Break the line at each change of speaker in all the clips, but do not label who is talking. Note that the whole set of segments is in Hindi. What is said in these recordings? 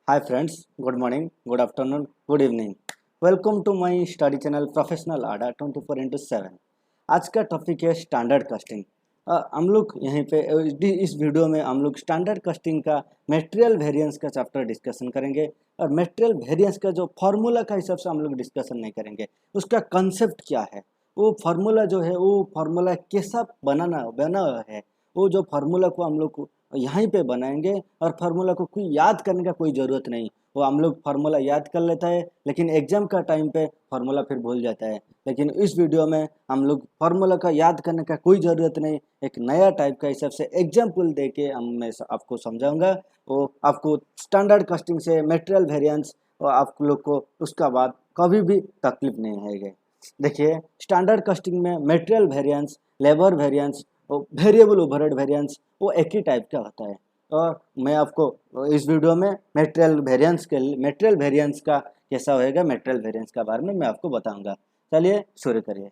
Hi friends, good morning, good afternoon, good evening. Welcome to my study channel Professional ADA 24/7। आज का टॉपिक है स्टैंडर्ड कास्टिंग। हम लोग यहीं पे इस वीडियो में हम लोग स्टैंडर्ड कास्टिंग का मटेरियल वेरिएंस का चैप्टर डिस्कशन करेंगे और मटेरियल वेरिएंस का जो फार्मूला का हिसाब से हम लोग डिस्कशन नहीं करेंगे, उसका कंसेप्ट क्या है, वो फार्मूला जो है वो फार्मूला कैसा बना है, वो जो फार्मूला को हम लोग यहीं पे बनाएंगे और फार्मूला को कोई याद करने का कोई ज़रूरत नहीं। वो हम लोग फार्मूला याद कर लेता है लेकिन एग्जाम का टाइम पे फार्मूला फिर भूल जाता है। लेकिन इस वीडियो में हम लोग फार्मूला का याद करने का कोई ज़रूरत नहीं, एक नया टाइप का हिसाब से एग्जाम्पल दे के मैं आपको समझाऊंगा। वो आपको स्टैंडर्ड कास्टिंग से मटेरियल वेरिएंस और आप लोग को उसका बाद कभी भी तकलीफ नहीं आएगी। देखिए, स्टैंडर्ड कास्टिंग में मटेरियल वेरिएंस, लेबर वेरिएंस और वेरिएबल ओवरहेड वेरिएंस वो एक ही टाइप का होता है। और मैं आपको इस वीडियो में मटेरियल वेरिएंस का कैसा होएगा, मटेरियल वेरिएंस का बारे में मैं आपको बताऊंगा। चलिए शुरू करिए।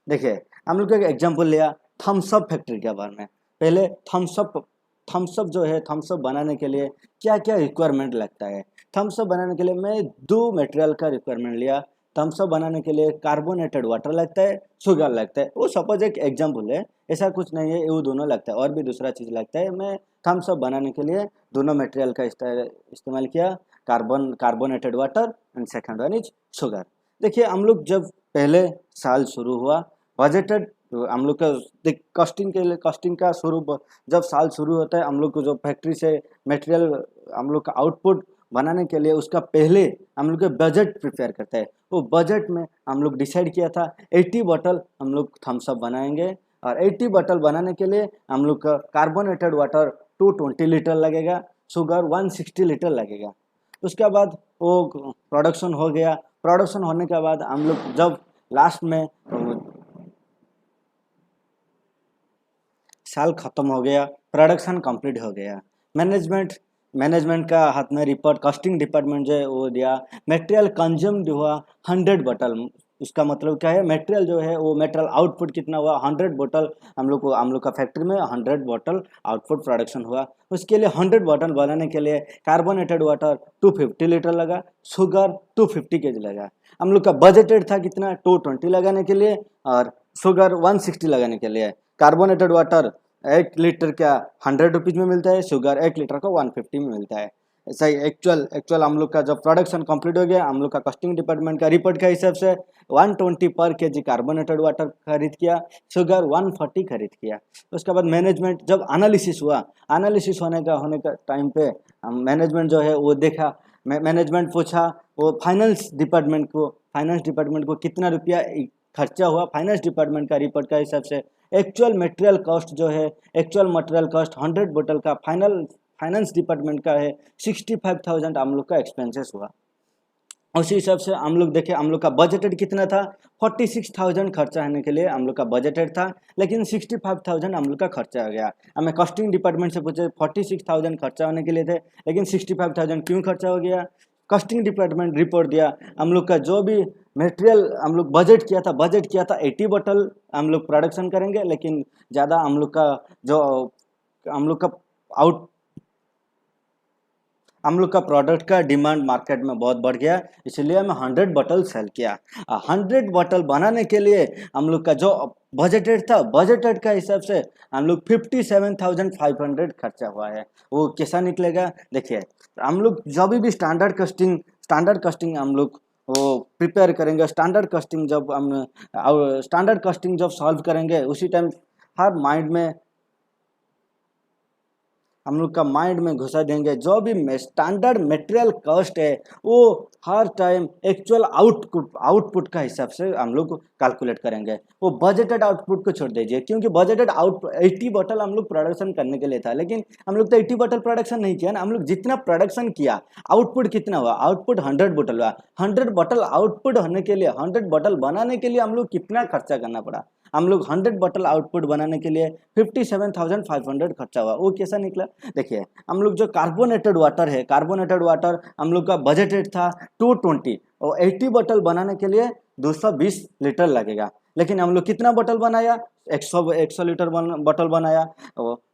देखिए, हम लोग का एग्जांपल लिया थम्स अप फैक्ट्री के बारे में। पहले थम्स अप जो है, थम्स अप बनाने के लिए क्या क्या रिक्वायरमेंट लगता है। थम्स अप बनाने के लिए मैं दो मटेरियल का रिक्वायरमेंट लिया। थम्स अप बनाने के लिए कार्बोनेटेड वाटर लगता है, शुगर लगता है। वो सपोज एक एग्जांपल है, ऐसा कुछ नहीं है, वो दोनों लगता है और भी दूसरा चीज़ लगता है। मैं थम्स अप बनाने के लिए दोनों मटेरियल का इस्तेमाल किया, carbonated water and second one is sugar. देखिए, हम लोग जब पहले साल शुरू हुआ बजटेड, हम लोग का कॉस्टिंग के लिए, कॉस्टिंग का जब साल शुरू होता है, हम लोग को जो फैक्ट्री से मटेरियल, हम लोग का आउटपुट बनाने के लिए उसका पहले हम लोग का बजट प्रिपेयर करता है। वो बजट में हम लोग डिसाइड किया था 80 बोतल हम लोग थम्स अप बनाएंगे और 80 बोतल बनाने के लिए हम लोग का कार्बोनेटेड वाटर 220 लीटर लगेगा, शुगर 160 लीटर लगेगा। उसके बाद वो प्रोडक्शन हो गया। प्रोडक्शन होने के बाद हम लोग जब लास्ट में साल खत्म हो गया, प्रोडक्शन कंप्लीट हो गया, मैनेजमेंट का हाथ में रिपोर्ट, कॉस्टिंग डिपार्टमेंट जो है वो दिया मटेरियल कंज्यूम्ड हुआ 100 बोतल। उसका मतलब क्या है, मटेरियल जो है वो मटेरियल आउटपुट कितना हुआ 100 बोतल। हम लोग का फैक्ट्री में 100 बोतल आउटपुट प्रोडक्शन हुआ। उसके लिए 100 बोतल बनाने के लिए कार्बोनेटेड वाटर 250 लीटर लगा, शुगर 250 केजी लगा। हम लोग का बजटेड था कितना, 220 लगाने के लिए और शुगर 160 लगाने के लिए। कार्बोनेटेड वाटर 1 लीटर क्या 100 रुपीज़ में मिलता है, शुगर 1 लीटर का 150 में मिलता है। ऐसा ही एक्चुअल हम लोग का जब प्रोडक्शन कंप्लीट हो गया, हम लोग का कॉस्टिंग डिपार्टमेंट का रिपोर्ट के हिसाब से 120 पर केजी कार्बोनेटेड वाटर खरीद किया, शुगर 140 खरीद किया। उसके बाद मैनेजमेंट जब एनालिसिस हुआ, एनालिसिस होने का टाइम पे मैनेजमेंट जो है वो देखा, मैनेजमेंट पूछा वो फाइनेंस डिपार्टमेंट को कितना रुपया खर्चा हुआ। फाइनेंस डिपार्टमेंट का रिपोर्ट का हिसाब से एक्चुअल मटेरियल कॉस्ट जो है, एक्चुअल मटेरियल कॉस्ट 100 बोतल का फाइनेंस डिपार्टमेंट का है 65,000 हम लोग का एक्सपेंसेस हुआ। उसी हिसाब से हम लोग देखे, हम लोग का बजटेड कितना था 46,000 खर्चा होने के लिए हम लोग का बजटेड था, लेकिन 65,000 हम लोग का खर्चा हो गया। हमें कॉस्टिंग डिपार्टमेंट से पूछे 46,000 खर्चा होने के लिए थे, लेकिन 65,000 क्यों खर्चा हो गया। कॉस्टिंग डिपार्टमेंट रिपोर्ट दिया, हम लोग का जो भी मटेरियल हम लोग बजट किया था 80 बोतल हम लोग प्रोडक्शन करेंगे, लेकिन ज़्यादा हम लोग का आउट हम लोग का प्रोडक्ट का डिमांड मार्केट में बहुत बढ़ गया, इसलिए हमें 100 बोतल सेल किया। 100 बोतल बनाने के लिए हम लोग का जो बजटेड का हिसाब से हम लोग 57,500 खर्चा हुआ है। वो कैसा निकलेगा, देखिए, हम लोग जब भी स्टैंडर्ड कॉस्टिंग हम लोग वो प्रिपेयर करेंगे, स्टैंडर्ड कॉस्टिंग जब सॉल्व करेंगे, उसी टाइम हर माइंड में हम लोग का माइंड में घुसा देंगे जो भी स्टैंडर्ड मटेरियल कॉस्ट है वो हर टाइम एक्चुअल आउटपुट का हिसाब से हम लोग कैलकुलेट करेंगे। वो बजटेड आउटपुट को छोड़ दीजिए, क्योंकि बजटेड 80 बोतल हम लोग प्रोडक्शन करने के लिए था, लेकिन हम लोग तो 80 बोतल प्रोडक्शन नहीं किया ना। हम लोग जितना प्रोडक्शन किया, आउटपुट कितना हुआ, आउटपुट 100 बोतल हुआ। 100 बोतल आउटपुट होने के लिए, 100 बोतल बनाने के लिए हम लोग कितना खर्चा करना पड़ा। हम लोग 100 बोतल आउटपुट बनाने के लिए 57,500 खर्चा हुआ। वो कैसा निकला, देखिए, हम लोग जो कार्बोनेटेड वाटर हम लोग का बजटेड था 220 और 80 बोतल बनाने के लिए 220 लीटर लगेगा, लेकिन हम लोग कितना बोतल बनाया, 100 लीटर बोतल बनाया।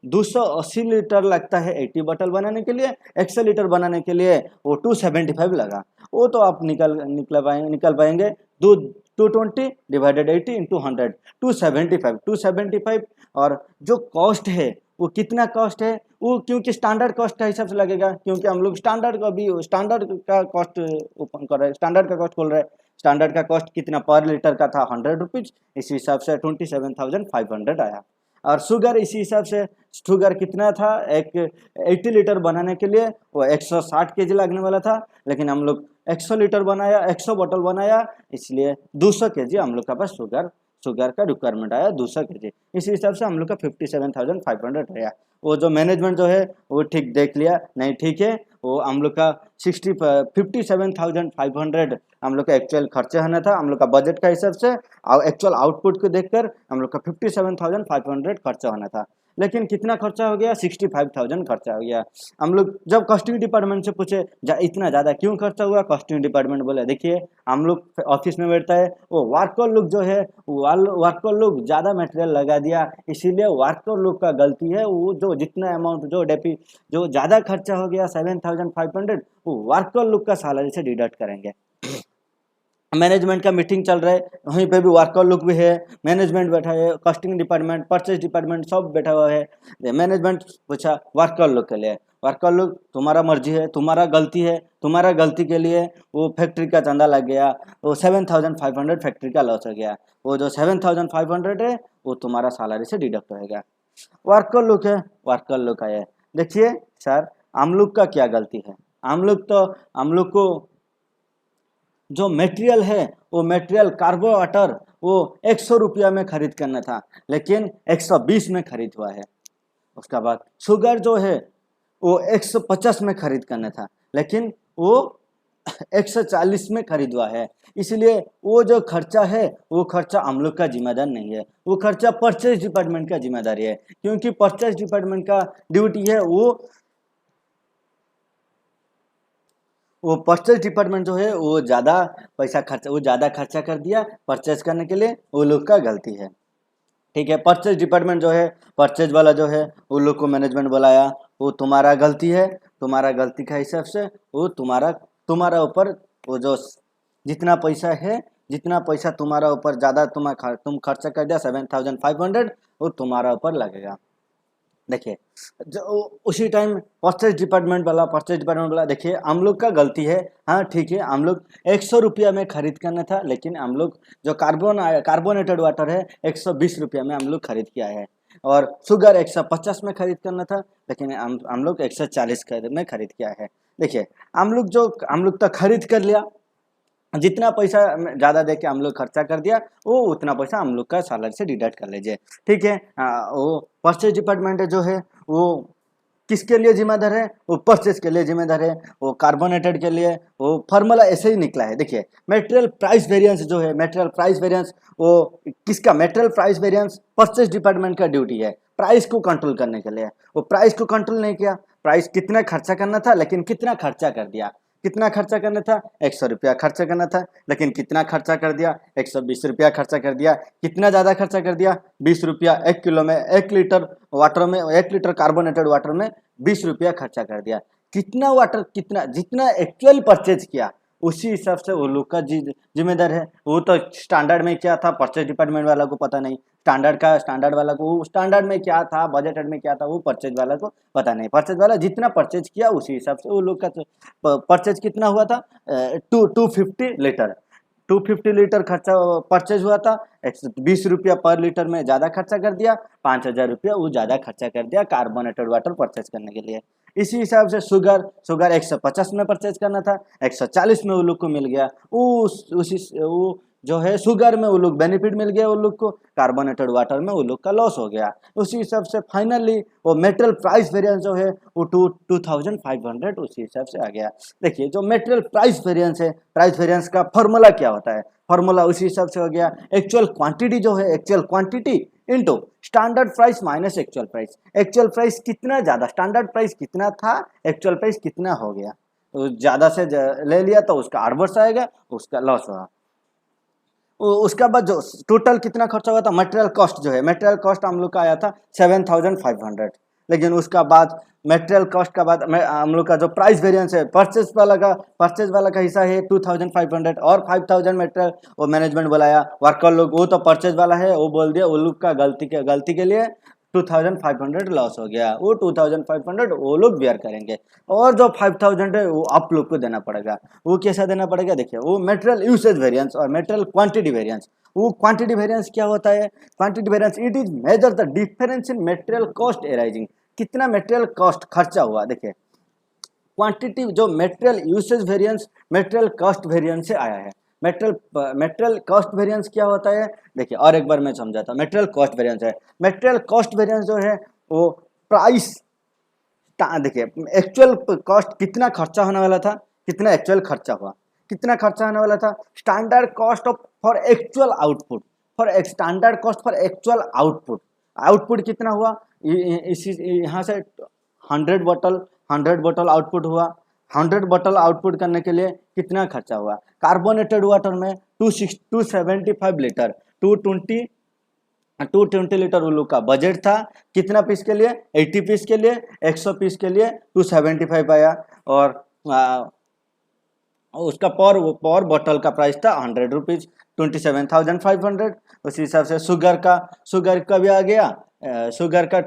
280 लीटर लगता है 80 बोतल बनाने के लिए, 100 लीटर बनाने के लिए वो 275 लगा। वो तो आप निकल पाएंगे। 220 डिवाइडेड 80 इंटू 100, 275। और जो कॉस्ट है वो कितना कॉस्ट है, वो क्योंकि स्टैंडर्ड कॉस्ट का हिसाब से लगेगा, क्योंकि हम लोग स्टैंडर्ड का कॉस्ट ओपन कर रहे हैं, स्टैंडर्ड का कॉस्ट खोल रहे हैं। स्टैंडर्ड का कॉस्ट कितना पर लीटर का था, 100 रुपीज, इसी हिसाब से 27,500 आया। और शुगर इसी हिसाब से, शुगर कितना था, एक 80 लीटर बनाने के लिए वो 160 केजी लगने वाला था, लेकिन हम लोग 100 लीटर बनाया, 100 बोतल बनाया, इसलिए 200 केजी हम लोग का पास शुगर का रिक्वायरमेंट आया, 200 केजी। इसी हिसाब से हम लोग का 57,500 आया। वो जो मैनेजमेंट जो है वो ठीक देख लिया, नहीं ठीक है, वो हम लोग का 57,500 हम लोग का एक्चुअल खर्चे होना था, हम लोग का बजट का हिसाब से एक्चुअल आउटपुट को देखकर हम लोग का 57,500 खर्चा होना था, लेकिन कितना खर्चा हो गया, 65,000 खर्चा हो गया। हम लोग जब कॉस्टिंग डिपार्टमेंट से पूछे इतना ज़्यादा क्यों खर्चा हुआ, कॉस्टिंग डिपार्टमेंट बोले देखिए हम लोग ऑफिस में बैठता है, वो वर्कर लोग जो है वर्कर लोग ज़्यादा मटेरियल लगा दिया, इसीलिए वर्कर लोग का गलती है। वो जो जितना अमाउंट जो ज़्यादा खर्चा हो गया 7,500, वो वर्कर लोग का सैलरी से डिडक्ट करेंगे। मैनेजमेंट का मीटिंग चल रहा है, वहीं पे भी वर्कर लोग भी है, मैनेजमेंट बैठा है, कॉस्टिंग डिपार्टमेंट, परचेज डिपार्टमेंट सब बैठा हुआ है। मैनेजमेंट पूछा वर्कर लोग के लिए, वर्कर लोग तुम्हारा मर्जी है, तुम्हारा गलती है, तुम्हारा गलती के लिए वो फैक्ट्री का चंदा लग गया, वो 7,500 फैक्ट्री का लॉस हो गया, वो जो 7,500 है वो तुम्हारा सैलरी से डिडक्ट होएगा। वर्कर लोग है, वर्कर लोग का है। देखिए सर, हम लोग का क्या गलती है, हम लोग को जो मटेरियल है वो मटेरियल कार्बोरेटर वो 100 रुपया में खरीद करना था, लेकिन 120 में खरीद हुआ है। उसका बाद शुगर जो है वो 150 में खरीद करना था, लेकिन वो 140 में खरीद हुआ है। इसलिए वो जो खर्चा है वो खर्चा हम लोग का जिम्मेदार नहीं है, वो खर्चा परचेज डिपार्टमेंट का जिम्मेदारी है, क्योंकि परचेज डिपार्टमेंट का ड्यूटी है वो परचेज डिपार्टमेंट जो है वो ज़्यादा खर्चा कर दिया परचेज करने के लिए, वो लोग का गलती है। ठीक है, परचेज डिपार्टमेंट जो है, परचेज वाला जो है वो लोग को मैनेजमेंट बुलाया, वो तुम्हारा गलती है, तुम्हारा गलती का हिसाब से वो तुम्हारा ऊपर वो जो जितना पैसा तुम्हारा ऊपर ज़्यादा तुम खर्चा कर दिया 7,500, वो तुम्हारा ऊपर लगेगा। देखिए जो उसी टाइम परचेज डिपार्टमेंट वाला देखिए हम लोग का गलती है, हाँ ठीक है, हम लोग 100 रुपया में खरीद करना था, लेकिन हम लोग जो कार्बोनेटेड वाटर है 120 रुपया में हम लोग खरीद किया है, और शुगर 150 में खरीद करना था, लेकिन हम लोग 140 में खरीद किया है। देखिए हम लोग तो खरीद कर लिया, जितना पैसा ज़्यादा दे के हम लोग खर्चा कर दिया, वो उतना पैसा हम लोग का सैलरी से डिडक्ट कर लीजिए। ठीक है, वो परचेज डिपार्टमेंट जो है वो किसके लिए जिम्मेदार है, वो परचेज के लिए जिम्मेदार है, वो कार्बोनेटेड के लिए वो फार्मूला ऐसे ही निकला है। देखिए मटेरियल प्राइस वेरिएंस जो है, मटेरियल प्राइस वेरिएंस वो किसका, material price variance purchase department का ड्यूटी है प्राइस को कंट्रोल करने के लिए। वो प्राइस को कंट्रोल नहीं किया, प्राइस कितना खर्चा करना था लेकिन कितना खर्चा कर दिया, कितना खर्चा करना था 100 रुपया खर्चा करना था, लेकिन कितना खर्चा कर दिया 120 रुपया खर्चा कर दिया। कितना ज़्यादा खर्चा कर दिया, 20 रुपया 1 किलो में, 1 लीटर वाटर में, 1 लीटर कार्बोनेटेड वाटर में 20 रुपया खर्चा कर दिया। कितना जितना एक्चुअल परचेज किया उसी हिसाब से वो लोग का जिम्मेदार है। वो तो स्टैंडर्ड में क्या था परचेज डिपार्टमेंट वाला को पता नहीं, स्टैंडर्ड वाला को स्टैंडर्ड में क्या था, बजटेड में क्या था, वो परचेज वाला को पता नहीं। परचेज वाला जितना परचेज किया उसी हिसाब से वो लोग का परचेज कितना हुआ था, 250 लीटर खर्चा परचेज हुआ था। 120 रुपया पर लीटर में ज़्यादा खर्चा कर दिया, 5,000 रुपया वो ज़्यादा खर्चा कर दिया कार्बोनेटेड वाटर परचेज करने के लिए। इसी हिसाब से शुगर 150 में परचेज करना था, 140 में वो लोग को मिल गया। वो जो है शुगर में वो लोग बेनिफिट मिल गया, वो लोग को कार्बोनेटेड वाटर में वो लोग का लॉस हो गया। उसी हिसाब से फाइनली वो मेटेरियल प्राइस वेरिएंस जो है वो 2,500 उसी हिसाब से आ गया। देखिए जो मेटेरियल प्राइस वेरिएंस है, प्राइस वेरिएंस का फॉर्मूला क्या होता है, फॉर्मूला उसी हिसाब से हो गया एक्चुअल क्वांटिटी जो है, actual quantity into standard price minus actual price. Actual price कितना ज़्यादा, स्टैंडर्ड प्राइस कितना था, एक्चुअल प्राइस कितना हो गया, तो ज़्यादा से ले लिया तो उसका आर्वर्स आएगा, उसका लॉस होगा। उसका बाद जो टोटल कितना खर्चा हुआ था, मटेरियल कॉस्ट जो है, मटेरियल कॉस्ट हम लोग का आया था 7,500, लेकिन उसका बाद मटेरियल कॉस्ट का बाद हम लोग का जो प्राइस वेरिएंस है, परचेज वाला का हिस्सा है 2,500 और 5,000 मटेरियल वो मैनेजमेंट बुलाया, वर्कर लोग वो तो परचेज वाला है, वो बोल दिया वो लोग का गलती के लिए 2,500 लॉस हो गया, वो 2,500 वो लोग बेयर करेंगे, और जो 5,000 है वो आप लोग को देना पड़ेगा। वो कैसा देना पड़ेगा, देखिए वो मटेरियल यूसेज वेरिएंस और मटेरियल क्वांटिटी वेरिएंस। वो क्वांटिटी वेरिएंस क्या होता है, quantity variance it is measure the difference in material cost arising, कितना मटेरियल कॉस्ट खर्चा हुआ। देखिए क्वांटिटी जो material usage variance material cost variance से आया है। मटेरियल कॉस्ट वेरिएंस क्या होता है, देखिए और एक बार मैं समझाता हूँ। मटेरियल कॉस्ट वेरिएंस है, मटेरियल कॉस्ट वेरिएंस जो है वो प्राइस, देखिए एक्चुअल कॉस्ट कितना खर्चा होने वाला था, कितना एक्चुअल खर्चा हुआ, कितना खर्चा होने वाला था, standard cost of for actual output, for standard cost for actual output, output कितना हुआ, इसी यहाँ से 100 बोतल आउटपुट हुआ, 100 बोतल आउटपुट करने के लिए कितना खर्चा हुआ। कार्बोनेटेड वाटर में 275 लीटर 220 लीटर उल्लू का बजट था, कितना पीस के लिए, 80 पीस के लिए, 100 पीस के लिए 275 आया, और उसका पर बोतल का प्राइस था 100 रुपीज़, 27,500। उसी हिसाब से शुगर का भी आ गया, शुगर का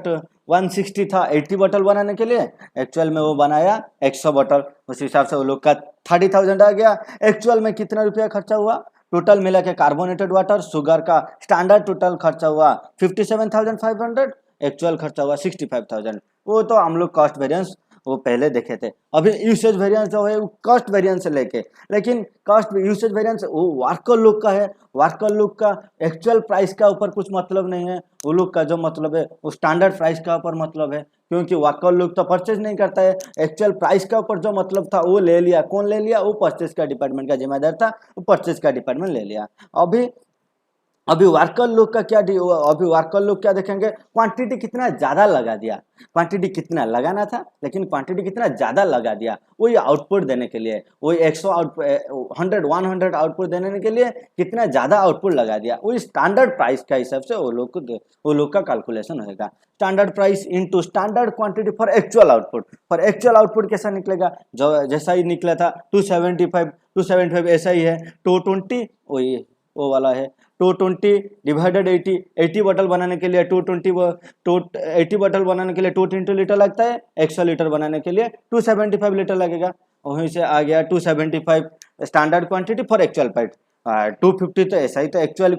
160 था 80 बोतल बनाने के लिए, एक्चुअल में वो बनाया 100 बोतल, उस हिसाब से वो लोग का 30,000 आ गया। एक्चुअल में कितना रुपया खर्चा हुआ, टोटल मिला के कार्बोनेटेड वाटर शुगर का स्टैंडर्ड टोटल खर्चा हुआ 57,500, एक्चुअल खर्चा हुआ 65,000। वो तो हम लोग कॉस्ट वेरिएंस वो पहले देखे थे। अभी यूसेज वेरिएंस जो है वो कॉस्ट वेरिएंस से लेके, लेकिन कॉस्ट यूसेज वेरिएंस वो वर्कर लोग का है, वर्कर लोग का एक्चुअल प्राइस का ऊपर कुछ मतलब नहीं है, वो लोग का जो मतलब है वो स्टैंडर्ड प्राइस का ऊपर मतलब है, क्योंकि वर्कर लोग तो परचेज नहीं करता है, एक्चुअल प्राइस का ऊपर जो मतलब था वो ले लिया, कौन ले लिया, वो परचेज का डिपार्टमेंट का जिम्मेदार था, वो परचेज का डिपार्टमेंट ले लिया। अभी वर्कर लोग का क्या, अभी वर्कर लोग क्या देखेंगे, क्वांटिटी कितना ज़्यादा लगा दिया, क्वांटिटी कितना लगाना था लेकिन क्वांटिटी कितना ज़्यादा लगा दिया, वही आउटपुट देने के लिए, वही 100 आउटपुट देने के लिए कितना ज़्यादा आउटपुट लगा दिया, वही स्टैंडर्ड प्राइस का हिसाब से वो लोग का कैलकुलेशन होगा। Standard price into standard quantity for actual output कैसा निकलेगा, जो जैसा ही निकला था 275 ऐसा ही है, 220 वही वो वाला है, 220 डिवाइडेड 80 बोतल बनाने के लिए 80 बोतल बनाने के लिए 220 लीटर लगता है, 100 लीटर बनाने के लिए 275 लीटर लगेगा, वहीं से आ गया 275 standard quantity for actual PAT. 250 तो ऐसा ही तो एक्चुअली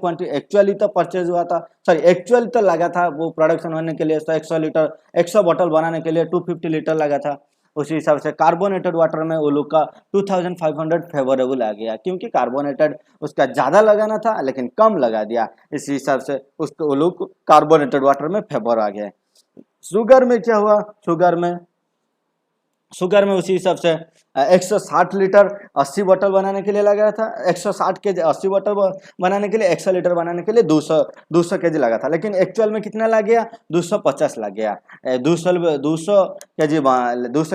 तो परचेज हुआ था, सॉरी एक्चुअली तो लगा था वो प्रोडक्शन होने के लिए, तो 100 बोतल बनाने के लिए 250 लीटर लगा था। उसी हिसाब से कार्बोनेटेड वाटर में वो लोग का 2,500 फेवरेबल आ गया, क्योंकि कार्बोनेटेड उसका ज़्यादा लगाना था लेकिन कम लगा दिया, इसी हिसाब से उसको वो लोग कार्बोनेटेड वाटर में फेवर आ गया। शुगर में क्या हुआ, शुगर में उसी हिसाब से 160 लीटर 80 बोतल बनाने के लिए लगा था, 160 के जी 80 बोतल बनाने के लिए, 100 लीटर बनाने के लिए 200 के जी लगा था, लेकिन एक्चुअल में कितना लग गया, 250 लग गया। 200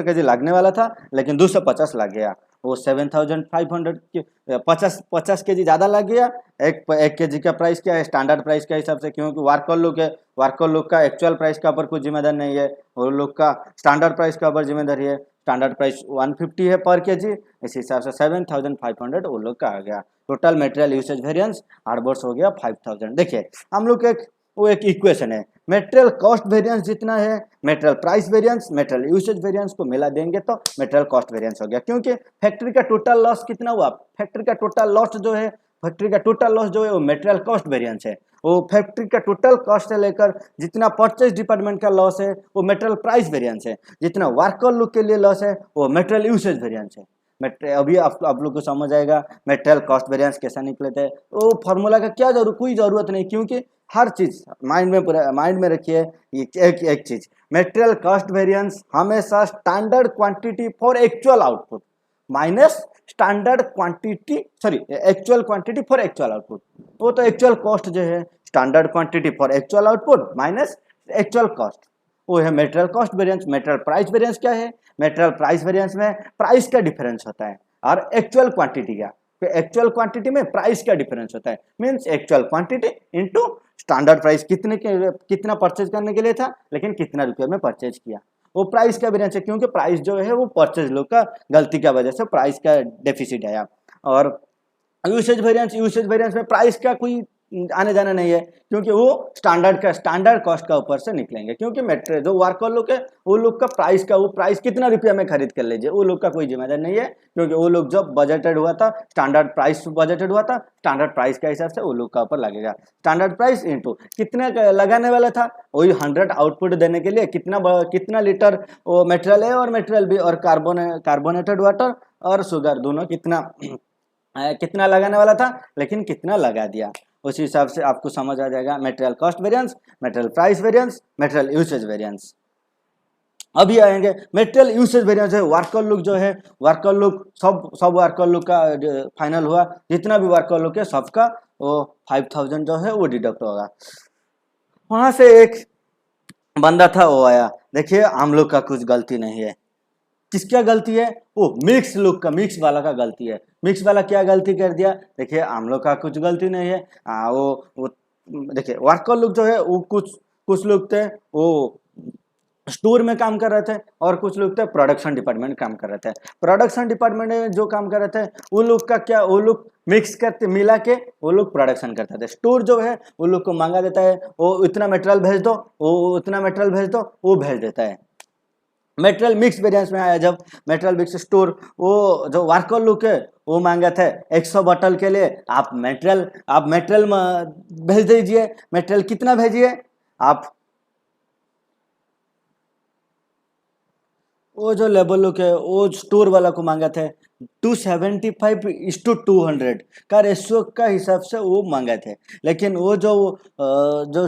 के जी लगने वाला था लेकिन 250 लग गया, वो 7,500 के 50 के जी ज़्यादा लग गया। एक के जी का प्राइस क्या है, स्टैंडर्ड प्राइस के हिसाब से, क्योंकि वर्कर लोग का एक्चुअल प्राइस का ऊपर कुछ जिम्मेदार नहीं है, वो लोग का स्टैंडर्ड प्राइस का ऊपर जिम्मेदारी है। स्टैंडर्ड प्राइस 150 है पर के जी, इस हिसाब से 7,500 वो लोग का आ गया। टोटल मटेरियल यूसेज वेरिएंस आर्बर्स हो गया 5,000। देखिए हम लोग एक इक्वेशन है, मटेरियल कॉस्ट वेरिएंस जितना है material price variance material usage variance को मिला देंगे तो मटेरियल कॉस्ट वेरिएंस हो गया, क्योंकि फैक्ट्री का टोटल लॉस कितना हुआ, फैक्ट्री का टोटल लॉस जो है वो मटेरियल कॉस्ट वेरिएंस है, वो फैक्ट्री का टोटल कॉस्ट से लेकर जितना परचेज डिपार्टमेंट का लॉस है वो मटेरियल प्राइस वेरिएंस है, जितना वर्कर लोग के लिए लॉस है वो मटेरियल यूसेज वेरिएंस है। अभी आप लोग को समझ आएगा मटेरियल कॉस्ट वेरिएंस कैसा निकले थे, वो फॉर्मूला का कोई ज़रूरत नहीं, क्योंकि हर चीज़ माइंड में रखिए। एक चीज़, मटेरियल कॉस्ट वेरिएंस हमेशा standard quantity for actual output minus standard quantity actual quantity for actual output, वो तो एक्चुअल कॉस्ट जो है standard quantity for actual output minus actual cost, वो है material cost variance. Material price variance क्या है, मटेरियल प्राइस वेरिएंस में प्राइस का डिफरेंस होता है और एक्चुअल क्वांटिटी का, एक्चुअल क्वांटिटी में प्राइस का डिफरेंस होता है, means actual quantity into standard price. कितना परचेज करने के लिए था लेकिन कितना रुपये में परचेज किया, वो प्राइस का वेरिएंस है, क्योंकि प्राइस जो है वो परचेज लोग का गलती का वजह से प्राइस का डेफिसिट आया। और यूसेज वेरिएंस में प्राइस का कोई आने जाना नहीं है, क्योंकि वो स्टैंडर्ड कॉस्ट का ऊपर से निकलेंगे, क्योंकि मेटेरियल जो वर्कर लोग है वो लोग का प्राइस कितना रुपया में खरीद कर लीजिए, वो लोग का कोई जिम्मेदार नहीं है, क्योंकि वो लोग जब बजटेड हुआ था स्टैंडर्ड प्राइस बजटेड हुआ था, स्टैंडर्ड प्राइस के हिसाब से वो लोग का ऊपर लगेगा। स्टैंडर्ड प्राइस इंटू कितना लगाने वाला था, वही 100 आउटपुट देने के लिए कितना लीटर वो मटेरियल है और मटेरियल भी और कार्बोनेटेड वाटर और शुगर दोनों कितना लगाने वाला था, लेकिन कितना लगा दिया, उसी हिसाब से आपको समझ आ जाएगा material cost variance, material price variance, material usage variance. अभी आएंगे मटेरियल यूसेज वेरिएंस है, वर्कर लोग जो है, वर्कर लोग सब वर्कर लोग का फाइनल हुआ, जितना भी वर्कर लोग है सबका वो 5000 जो है वो डिडक्ट होगा। वहां से एक बंदा था वो आया, देखिए हम लोग का कुछ गलती नहीं है, किसका गलती है, वो मिक्स वाला का गलती है। मिक्स वाला क्या गलती कर दिया, देखिए हम लोग का कुछ गलती नहीं है, वो देखिए वर्कर लोग जो है वो कुछ लोग थे वो स्टोर में काम कर रहे थे और कुछ लोग थे प्रोडक्शन डिपार्टमेंट काम कर रहे थे। प्रोडक्शन डिपार्टमेंट में जो काम कर रहे थे वो लोग का क्या, वो लोग मिक्स करते मिला के वो लोग प्रोडक्शन करते थे। स्टोर जो है वो लोग को मांगा देता है, वो इतना मटेरियल भेज दो, वो उतना मटेरियल भेज दो, वो भेज देता है। मटेरियल मिक्स वेरिएंस में आया जब मटेरियल मिक्स स्टोर, वो जो वर्कर लोग है वो मांगे थे 100 बोतल के लिए आप मटेरियल भेज दीजिए। मटेरियल कितना भेजिए आप, वो जो लेबर लोग है वो स्टोर वाला को मांगा थे 275:200 का रेशियो का हिसाब से वो मांगे थे, लेकिन वो जो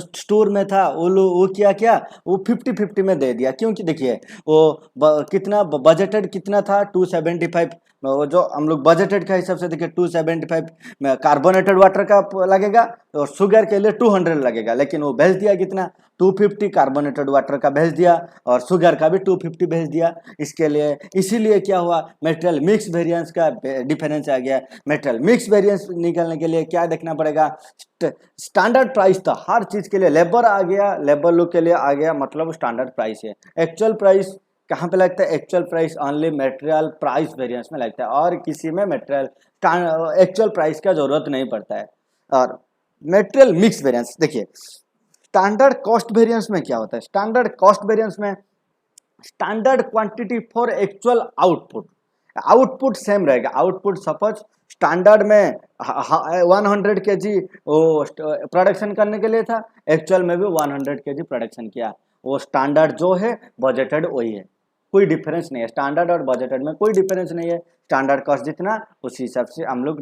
स्टोर में था वो क्या वो 50-50 में दे दिया, क्योंकि देखिए वो कितना बजटेड कितना था 275, वो जो हम लोग बजटेड का हिसाब से देखिए 275 में कार्बोनेटेड वाटर का लगेगा और शुगर के लिए 200 लगेगा, लेकिन वो भेज दिया कितना 250 कार्बोनेटेड वाटर का भेज दिया और शुगर का भी 250 भेज दिया। इसीलिए क्या हुआ, मटेरियल मिक्स वेरिएंस का डिफरेंस आ गया। मटेरियल मिक्स वेरिएंस निकालने के लिए क्या देखना पड़ेगा, स्टैंडर्ड प्राइस था हर चीज के लिए, लेबर आ गया, लेबर लोग के लिए आ गया, मतलब स्टैंडर्ड प्राइस है। एक्चुअल प्राइस कहाँ पे लगता है, actual price only material price variance में लगता है, और किसी में मटेरियल एक्चुअल प्राइस का जरूरत नहीं पड़ता है। और मटेरियल मिक्स वेरिएंस देखिए स्टैंडर्ड कॉस्ट वेरिएंस में क्या होता है, स्टैंडर्ड कॉस्ट वेरिएंस में standard quantity for actual output same रहेगा। आउटपुट सपोज स्टैंडर्ड में 100 kg वो प्रोडक्शन करने के लिए था, एक्चुअल में भी 100 kg प्रोडक्शन किया, वो स्टैंडर्ड जो है बजटेड वही है, कोई डिफरेंस नहीं है। स्टैंडर्ड और बजटेड में कोई डिफरेंस नहीं है, स्टैंडर्ड कॉस्ट जितना उसी हिसाब से हम लोग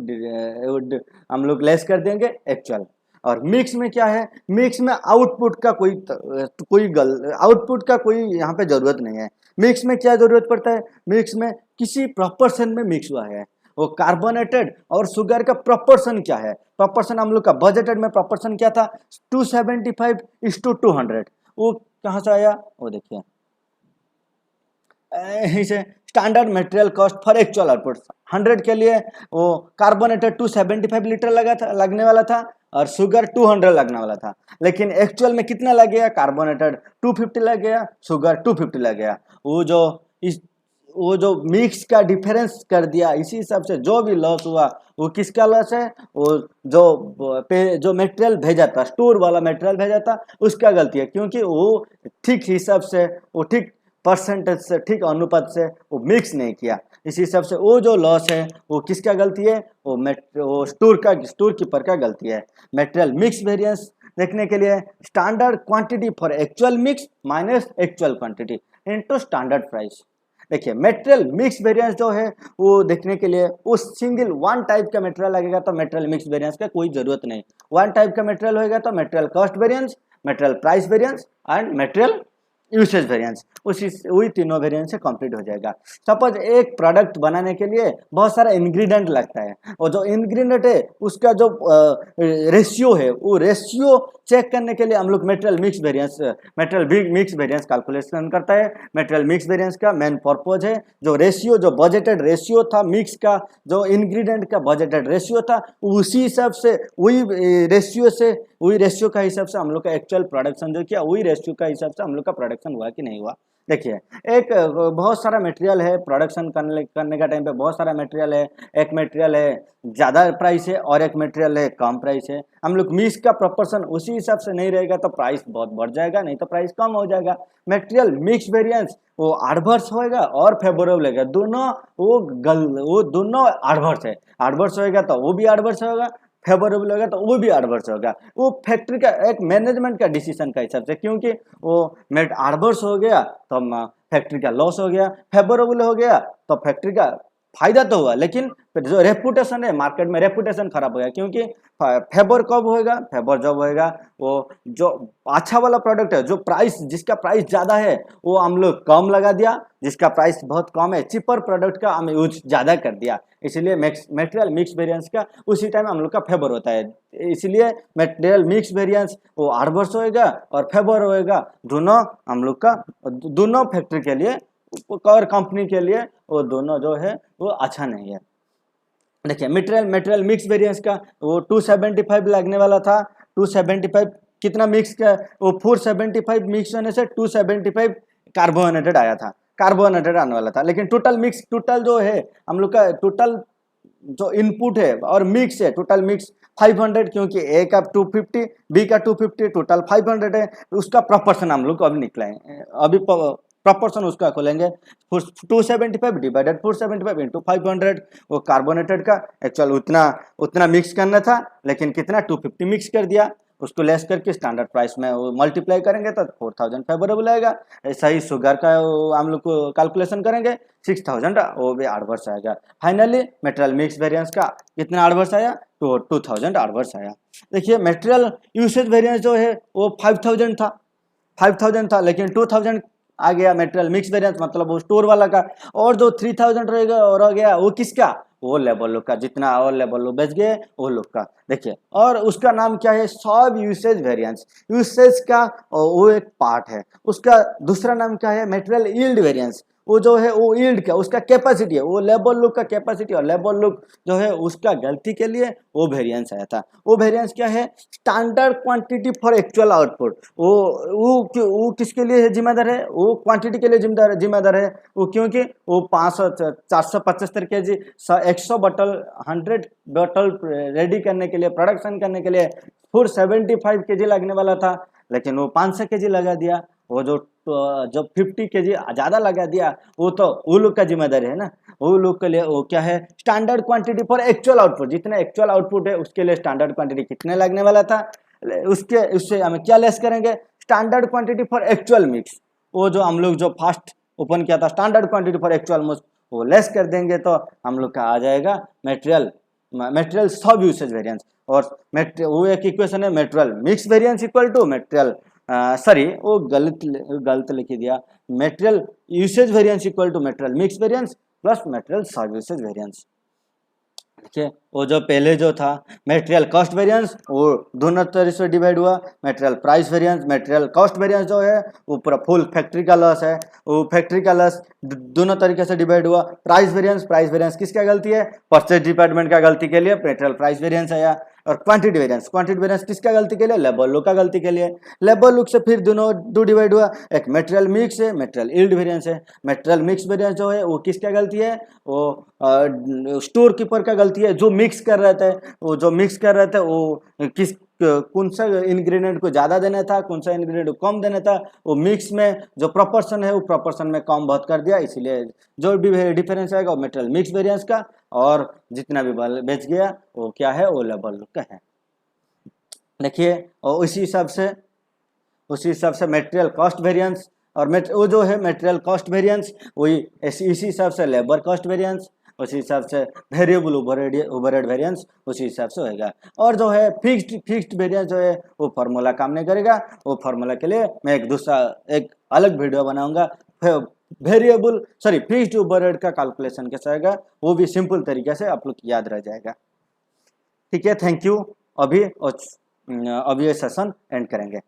लेस कर देंगे एक्चुअल। और मिक्स में क्या है, मिक्स में आउटपुट का कोई यहाँ पे जरूरत नहीं है। मिक्स में क्या जरूरत पड़ता है, मिक्स में किसी प्रोपोर्शन में मिक्स हुआ है, वो कार्बोनेटेड और शुगर का प्रोपोर्शन क्या है, प्रोपोर्शन हम लोग का बजटेड में प्रोपोर्शन क्या था 275:200, वो कहाँ से आया, वो देखिए से standard material cost for actual output 100 के लिए वो कार्बोनेटेड 275 लीटर लगने वाला था और शुगर 200 लगने वाला था, लेकिन एक्चुअल में कितना लग गया, कार्बोनेटेड 250 लग गया, शुगर 250 लग गया। वो जो मिक्स का डिफरेंस कर दिया, इसी हिसाब से जो भी लॉस हुआ वो किसका लॉस है, वो जो मटेरियल भेजा था, स्टोर वाला मटेरियल भेजा था उसका गलती है, क्योंकि वो ठीक हिसाब से, वो ठीक परसेंटेज से, ठीक अनुपात से वो मिक्स नहीं किया। इसी हिसाब से वो जो लॉस है वो किसका गलती है, वो स्टोर कीपर का गलती है। मटेरियल मिक्स वेरिएंस देखने के लिए standard quantity for actual mix minus actual quantity into standard price. देखिए मटेरियल मिक्स वेरिएंस जो है वो देखने के लिए वो सिंगल वन टाइप का मटेरियल लगेगा तो मटेरियल मिक्स वेरिएंस का कोई जरूरत नहीं। वन टाइप का मटेरियल होगा तो material cost variance, material price variance and material usage variance, उसी वही तीनों वेरिएंस से कंप्लीट हो जाएगा। सपोज एक प्रोडक्ट बनाने के लिए बहुत सारा इंग्रेडिएंट लगता है, और जो इंग्रेडिएंट है उसका जो रेशियो है, वो रेशियो चेक करने के लिए हम लोग मटेरियल मिक्स वेरिएंस कैलकुलेशन करता है। मटेरियल मिक्स वेरिएंस का मेन पर्पज है जो रेशियो, जो बजटेड रेशियो था मिक्स का, जो इंग्रेडिएंट का बजटेड रेशियो था, उसी हिसाब से वही रेशियो का हिसाब से हम लोग का एक्चुअल प्रोडक्शन जो किया, वही रेशियो का हिसाब से हम लोग का प्रोडक्शन हुआ कि नहीं हुआ। देखिए, एक बहुत सारा मटेरियल है प्रोडक्शन करने का टाइम पे, बहुत सारा मटेरियल है। एक मटेरियल है ज़्यादा प्राइस है और एक मटेरियल है कम प्राइस है। हम लोग मिक्स का प्रोपोर्शन उसी हिसाब से नहीं रहेगा तो प्राइस बहुत बढ़ जाएगा, नहीं तो प्राइस कम हो जाएगा। मटेरियल मिक्स वेरिएंस वो एडवर्स होएगा और फेवरेबल होगा, वो दोनों एडवर्स है। एडवर्स होएगा तो वो भी एडवर्स होगा, फेवरेबल होगा तो वो भी एडवर्स होगा। वो फैक्ट्री का एक मैनेजमेंट का डिसीजन का हिसाब से, क्योंकि वो मेट एडवर्स हो गया तो फैक्ट्री का लॉस हो गया, फेवरेबल हो गया तो फैक्ट्री का फायदा तो हुआ, लेकिन जो रेपुटेशन है मार्केट में, रेपुटेशन खराब हो गया। क्योंकि फेवर कब होएगा, फेवर जब होएगा वो जो अच्छा वाला प्रोडक्ट है, जो प्राइस जिसका प्राइस ज़्यादा है वो हम लोग कम लगा दिया, जिसका प्राइस बहुत कम है चीपर प्रोडक्ट का हम यूज ज़्यादा कर दिया। इसलिए मटेरियल मिक्स वेरिएंस का उसी टाइम हम लोग का फेवर होता है। इसलिए मटेरियल मिक्स वेरिएंस वो एडवर्स होएगा और फेवर होएगा, दोनों हम लोग का, दोनों फैक्ट्री के लिए और कंपनी के लिए वो दोनों जो है वो अच्छा नहीं है। देखिए, मटेरियल मिक्स वेरिएंस का वो 275 लगने वाला था। 275 कितना मिक्स का, वो 475 मिक्स होने से 275 कार्बोहाइड्रेट आया था, कार्बोहाइड्रेट आने वाला था। लेकिन टोटल जो है हम लोग का टोटल जो इनपुट है और मिक्स है, टोटल मिक्स 500, क्योंकि ए का 250 बी का 250 टोटल 500 है। उसका प्रोपोर्शन हम लोग को अभी निकलाएं, अभी प्रोपोर्शन उसका खोलेंगे। 275 डिवाइडेड 475 इंटू 500, वो कार्बोनेटेड का एक्चुअल उतना मिक्स करना था, लेकिन कितना 250 मिक्स कर दिया। उसको लेस करके स्टैंडर्ड प्राइस में वो मल्टीप्लाई करेंगे तो 4000 फेवरेबल आएगा। ऐसा ही शुगर का हम लोग को कैलकुलेशन करेंगे 6000, वो भी एडवर्स आएगा। फाइनली मटेरियल मिक्स वेरिएंस का कितना एडवर्स आया, तो 2000 एडवर्स आया। देखिए, मटेरियल यूसेज वेरिएंस जो है वो 5000 था, लेकिन 2000 आ गया मटेरियल मिक्स वेरिएंस, मतलब वो स्टोर वाला का। और जो 3000 रहेगा और आ गया वो किसका, वो लेबर लोग का, जितना और लेबर लोग बेच गए वो लोग का। देखिए, और उसका नाम क्या है, सब यूसेज वेरिएंस। यूसेज का वो एक पार्ट है। उसका दूसरा नाम क्या है, मटेरियल यील्ड वेरिएंस। वो जो है वो यील्ड का, उसका कैपेसिटी है, वो लेबर लोग का कैपेसिटी, और लेबर लोग जो है उसका गलती के लिए वो वेरिएंस आया था। वो वेरिएंस क्या है, standard quantity for actual output. वो किसके लिए जिम्मेदार है, वो क्वांटिटी के लिए जिम्मेदार है वो, क्योंकि वो 475 kg 100 बटल 100 बटल रेडी करने के लिए, प्रोडक्शन करने के लिए 475 kg लगने वाला था, लेकिन वो 500 kg लगा दिया। वो जो 50 kg ज़्यादा लगा दिया, वो तो वो लोग का जिम्मेदारी है ना। वो लोग के लिए वो क्या है, standard quantity for actual output, जितना एक्चुअल आउटपुट है उसके लिए स्टैंडर्ड क्वांटिटी कितने लगने वाला था, उससे हमें क्या लेस करेंगे, standard quantity for actual mix. वो जो हम लोग जो फर्स्ट ओपन किया था standard quantity for actual mix, वो लेस कर देंगे तो हम लोग का आ जाएगा मटेरियल सब यूसेज वेरिएंस। और वो एक इक्वेशन है, material mix variance equal to material वो गलत लिख दिया, material usage variance equal to material mix variance plus material sub usage variance. देखिए, वो जो पहले जो था मटेरियल कॉस्ट वेरिएंस, वो दोनों तरह से डिवाइड हुआ। Material price variance, material cost variance जो है वो पूरा फुल फैक्ट्री का लॉस है, वो फैक्ट्री का लॉस दोनों तरीके से डिवाइड हुआ। प्राइस वेरिएंस किसका गलती है, परचेज डिपार्टमेंट का गलती के लिए मटेरियल प्राइस वेरिएंस आया। और क्वांटिटी वेरिएंस किसका गलती के लिए, लेबर लोग का गलती के लिए। लेबर लोग से फिर दो डिवाइड हुआ, एक मटेरियल मिक्स है, मटेरियल यील्ड वेरिएंस है। मटेरियल मिक्स वेरिएंस जो है वो किसका गलती है, वो स्टोर कीपर का गलती है, जो मिक्स कर रहे थे। वो कौन सा इंग्रेडिएंट को ज़्यादा देना था, कौन सा इंग्रेडिएंट को कम देना था, वो मिक्स में जो प्रोपोर्शन है वो प्रोपोर्शन में कम बहुत कर दिया। इसीलिए जो भी डिफरेंस आएगा वो मटेरियल मिक्स वेरिएंस का, और जितना भी बेच गया वो क्या है, वो लेबर लोग का है। देखिए, और उसी हिसाब से मटेरियल कॉस्ट वेरिएंस, और वो जो है मटेरियल कॉस्ट वेरिएंस वही इसी हिसाब से लेबर कॉस्ट वेरिएंस। उसी हिसाब से वेरिएबल ओवरहेड वेरिएंस उसी हिसाब से होएगा। और जो है फिक्स्ड वेरिएंस जो है वो फार्मूला काम नहीं करेगा। वो फार्मूला के लिए मैं एक अलग वीडियो बनाऊंगा। फिक्स्ड ओवरहेड का कैलकुलेशन कैसा होगा वो भी सिंपल तरीके से आप लोग याद रह जाएगा। ठीक है, थैंक यू। अभी ये सेशन एंड करेंगे।